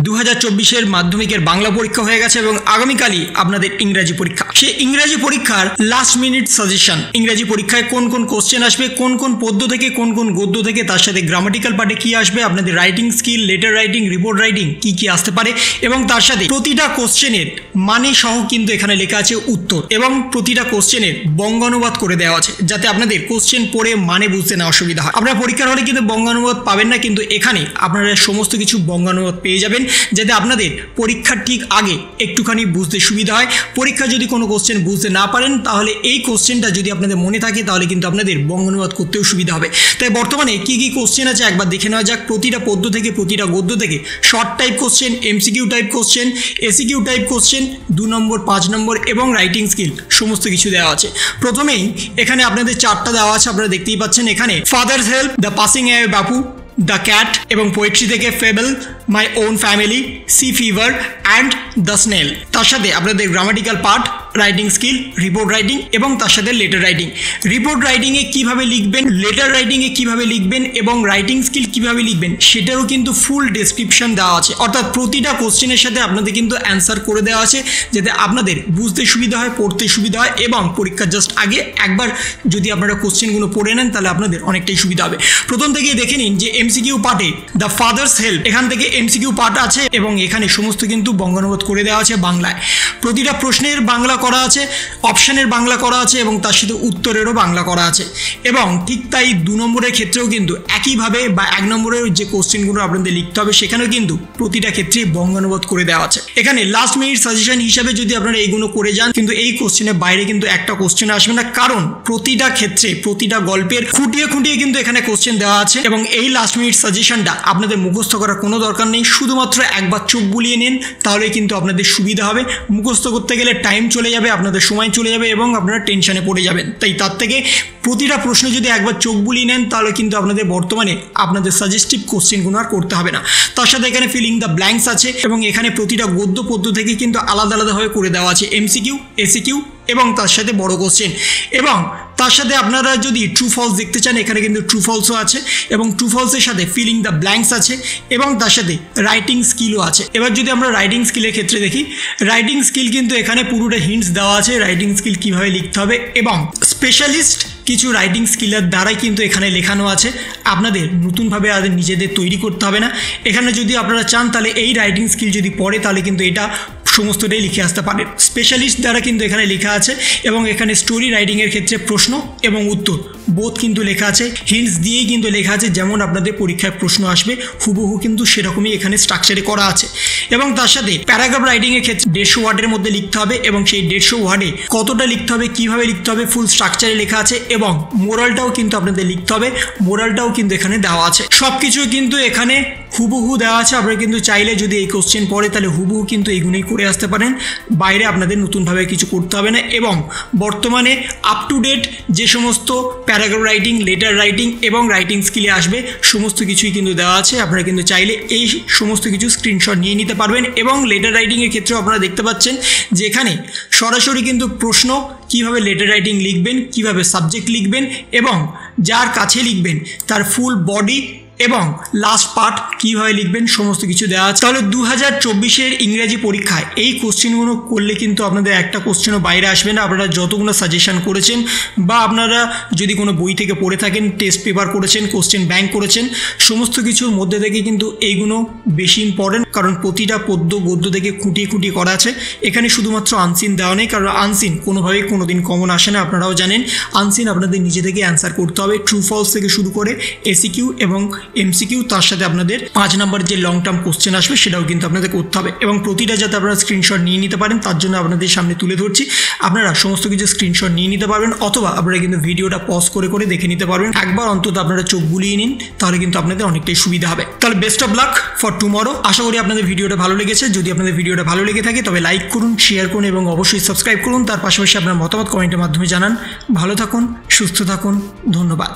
2024 মাধ্যমিকের বাংলা পরীক্ষা হয়ে গেছে এবং আগামীকালই আপনাদের ইংরেজি পরীক্ষা। সেই ইংরেজি পরীক্ষার লাস্ট মিনিট সাজেশন, ইংরেজি পরীক্ষায় কোন কোন কোশ্চেন আসবে, কোন কোন পদ্য থেকে, কোন কোন গদ্য থেকে, তার সাথে গ্রামাটিক্যাল পার্টে কি আসবে, আপনাদের writing skill, letter writing, report writing কি কি আসতে পারে, এবং তার সাথে প্রতিটা কোশ্চেনের মানে সহ কিন্তু এখানে লেখা আছে উত্তর, এবং প্রতিটা কোশ্চেনের বঙ্গানুবাদ করে দেওয়া আছে যাতে আপনাদের কোশ্চেন পড়ে মানে বুঝতে না অসুবিধা হয়। আপনারা পরীক্ষার হলে কিন্তু বঙ্গানুবাদ পাবেন না, কিন্তু এখানে আপনারা সমস্ত কিছু বঙ্গানুবাদ পেয়ে যাবেন যাতে আপনাদের পরীক্ষার ঠিক আগে একটুখানি বুঝতে সুবিধা হয়। পরীক্ষা যদি কোনো কোশ্চেন বুঝতে না পারেন তাহলে এই কোশ্চেনটা যদি আপনাদের মনে থাকে তাহলে কিন্তু আপনাদের বঙ্গানুবাদ করতেও সুবিধা হবে। তাই বর্তমানে কি কি কোশ্চেন আছে একবার দেখে নেওয়া যাক। প্রতিটা পদ্য থেকে, প্রতিটা গদ্য থেকে short type question, MCQ type question, SCQ type question, 2 নম্বর, 5 নম্বর এবং রাইটিং স্কিল সমস্ত কিছু দেওয়া আছে। প্রথমেই এখানে আপনাদের 4টা দেওয়া আছে, আপনারা দেখতেই পাচ্ছেন। এখানে father's help, the passing away Bapu, the cat এবং পোয়েট্রি থেকে fable, my own family, sea fever and the snail. তার সাথে আপনাদের grammatical part, writing skill, report writing এবং তার সাথে লেটার রাইটিং। রিপোর্ট রাইটিংয়ে কীভাবে লিখবেন, লেটার রাইটিংয়ে কীভাবে লিখবেন এবং রাইটিং স্কিল কীভাবে লিখবেন সেটারও কিন্তু ফুল ডেসক্রিপশন দেওয়া আছে। অর্থাৎ প্রতিটা কোশ্চেনের সাথে আপনাদের কিন্তু অ্যান্সার করে দেওয়া আছে যাতে আপনাদের বুঝতে সুবিধা হয়, পড়তে সুবিধা হয় এবং পরীক্ষার জাস্ট আগে একবার যদি আপনারা কোশ্চেনগুলো পড়ে নেন তাহলে আপনাদের অনেকটাই সুবিধা হবে। প্রথম থেকেই দেখে নিন যে এমসিকিউ পার্টে দ্য ফাদার্স হেল্প, এখান থেকে এমসিকিউ পার্ট আছে এবং এখানে সমস্ত কিন্তু বঙ্গানুবাদ করে দেওয়া আছে বাংলায়। প্রতিটা প্রশ্নের বাংলা করা আছে, অপশানের বাংলা করা আছে এবং তার সাথে উত্তরেরও বাংলা করা আছে। এবং ঠিক তাই 2 নম্বরের ক্ষেত্রেও কিন্তু একইভাবে বা 1 নম্বরের যে কোশ্চেনগুলো আপনাদের লিখতে হবে সেখানেও কিন্তু প্রতিটা ক্ষেত্রেই বঙ্গানুবাদ করে দেওয়া আছে। এখানে লাস্ট মিনিট সাজেশন হিসাবে যদি আপনারা এইগুলো করে যান কিন্তু এই কোশ্চেনের বাইরে কিন্তু একটা কোশ্চেন আসবে না, কারণ প্রতিটা ক্ষেত্রে প্রতিটা গল্পের খুঁটিয়ে খুঁটিয়ে কিন্তু এখানে কোশ্চেন দেওয়া আছে। এবং এই লাস্ট মিনিট সাজেশনটা আপনাদের মুখস্থ করার কোনো দরকার নেই, শুধুমাত্র একবার চোখ বুলিয়ে নিন তাহলে কিন্তু আপনাদের সুবিধা হবে। মুখস্থ করতে গেলে টাইম চলে যাবে, আপনাদের সময় চলে যাবে এবং আপনারা টেনশনে পড়ে যাবেন। তাই তার থেকে প্রতিটা প্রশ্ন যদি একবার চোখ বুলিয়ে নেন তাহলে কিন্তু আপনাদের বর্তমানে আপনাদের সাজেস্টিভ কোশ্চেনগুলো আর করতে হবে না। তার সাথে এখানে ফিলিং দ্য ব্ল্যাঙ্কস আছে এবং এখানে প্রতিটা গদ্য পদ্য থেকে কিন্তু আলাদা আলাদাভাবে করে দেওয়া আছে এমসিকিউ, এসিকিউ এবং তার সাথে বড় কোশ্চেন। এবং তার সাথে আপনারা যদি ট্রু ফলস দেখতে চান এখানে কিন্তু ট্রু ফলসও আছে এবং ট্রু ফলসের সাথে ফিলিং দ্য ব্ল্যাঙ্কস আছে এবং তার সাথে রাইটিং স্কিলও আছে। এবার যদি আমরা রাইটিং স্কিলের ক্ষেত্রে দেখি, রাইটিং স্কিল কিন্তু এখানে পুরোটা হিন্টস দেওয়া আছে রাইটিং স্কিল কীভাবে লিখতে হবে এবং স্পেশালিস্ট কিছু রাইটিং স্কিলের দ্বারাই কিন্তু এখানে লেখানো আছে। আপনাদের নতুনভাবে আর নিজেদের তৈরি করতে হবে না। এখানে যদি আপনারা চান তাহলে এই রাইটিং স্কিল যদি পড়ে তাহলে কিন্তু এটা সমস্তটাই লিখে আসতে পারেন। স্পেশালিস্ট দ্বারা কিন্তু এখানে লেখা আছে এবং এখানে স্টোরি রাইটিংয়ের ক্ষেত্রে প্রশ্ন এবং উত্তর বোধ কিন্তু লেখা আছে, হিন্টস দিয়েই কিন্তু লেখা আছে। যেমন আপনাদের পরীক্ষায় প্রশ্ন আসবে হুবহু কিন্তু সেরকমই এখানে স্ট্রাকচারে করা আছে। এবং তার সাথে প্যারাগ্রাফ রাইটিংয়ের ক্ষেত্রে 150 ওয়ার্ডের মধ্যে লিখতে হবে এবং সেই 150 ওয়ার্ডে কতটা লিখতে হবে, কীভাবে লিখতে হবে ফুল স্ট্রাকচারে লেখা আছে এবং মোরালটাও কিন্তু আপনাদের লিখতে হবে, মোরালটাও কিন্তু এখানে দেওয়া আছে। সব কিছুই কিন্তু এখানে হুবহু দেওয়া আছে। আপনারা কিন্তু চাইলে যদি এই কোশ্চেন পড়ে তাহলে হুবহু কিন্তু এইগুলোই করে আসতে পারেন, বাইরে আপনাদের নতুনভাবে কিছু করতে হবে না। এবং বর্তমানে আপ টু ডেট যে সমস্ত প্যারাগ্রাফ রাইটিং, লেটার রাইটিং এবং রাইটিং স্কিলে আসবে সমস্ত কিছুই কিন্তু দেওয়া আছে। আপনারা কিন্তু চাইলে এই সমস্ত কিছু স্ক্রিনশট নিয়ে নিতে পারবেন। এবং লেটার রাইটিংয়ের ক্ষেত্রেও আপনারা দেখতে পাচ্ছেন যে এখানে সরাসরি কিন্তু প্রশ্ন, কিভাবে লেটার রাইটিং লিখবেন, কিভাবে সাবজেক্ট লিখবেন এবং যার কাছে লিখবেন তার ফুল বডি এবং লাস্ট পার্ট কীভাবে লিখবেন সমস্ত কিছু দেওয়া আছে। তাহলে 2024 ইংরেজি পরীক্ষায় এই কোশ্চেনগুলো করলে কিন্তু আপনাদের একটা কোশ্চেনও বাইরে আসবে না। আপনারা যতগুলো সাজেশন করেছেন বা আপনারা যদি কোনো বই থেকে পড়ে থাকেন, টেস্ট পেপার করেছেন, কোশ্চেন ব্যাংক করেছেন, সমস্ত কিছুর মধ্যে থেকে কিন্তু এইগুলো বেশি ইম্পর্টেন্ট, কারণ প্রতিটা পদ্য গদ্য থেকে খুঁটিয়ে খুঁটিয়ে করা আছে। এখানে শুধুমাত্র আনসিন দেওয়া নেই, কারণ আনসিন কোনোভাবেই কোনোদিন কমন আসে না, আপনারাও জানেন। আনসিন আপনাদের নিজে থেকে অ্যান্সার করতে হবে, ট্রু ফলস থেকে শুরু করে এসিকিউ এবং এমসিকিউ, তার সাথে আপনাদের 5 নম্বর যে লং টার্ম কোশ্চেন আসবে সেটাও কিন্তু আপনাদের করতে হবে। এবং প্রতিটা যাতে আপনারা স্ক্রিনশট নিয়ে নিতে পারেন তার জন্য আপনাদের সামনে তুলে ধরছি। আপনারা সমস্ত কিছু স্ক্রিনশট নিয়ে নিতে পারবেন অথবা আপনারা কিন্তু ভিডিওটা পজ করে করে দেখে নিতে পারবেন। একবার অন্তত আপনারা চোখ বুলিয়ে নিন, তাহলে কিন্তু আপনাদের অনেকটাই সুবিধা হবে। তাহলে best of luck for tomorrow. আশা করি আপনাদের ভিডিওটা ভালো লেগেছে। যদি আপনাদের ভিডিওটা ভালো লেগে থাকে তবে লাইক করুন, শেয়ার করুন এবং অবশ্যই সাবস্ক্রাইব করুন। তার পাশাপাশি আপনার মতামত কমেন্টের মাধ্যমে জানান। ভালো থাকুন, সুস্থ থাকুন, ধন্যবাদ।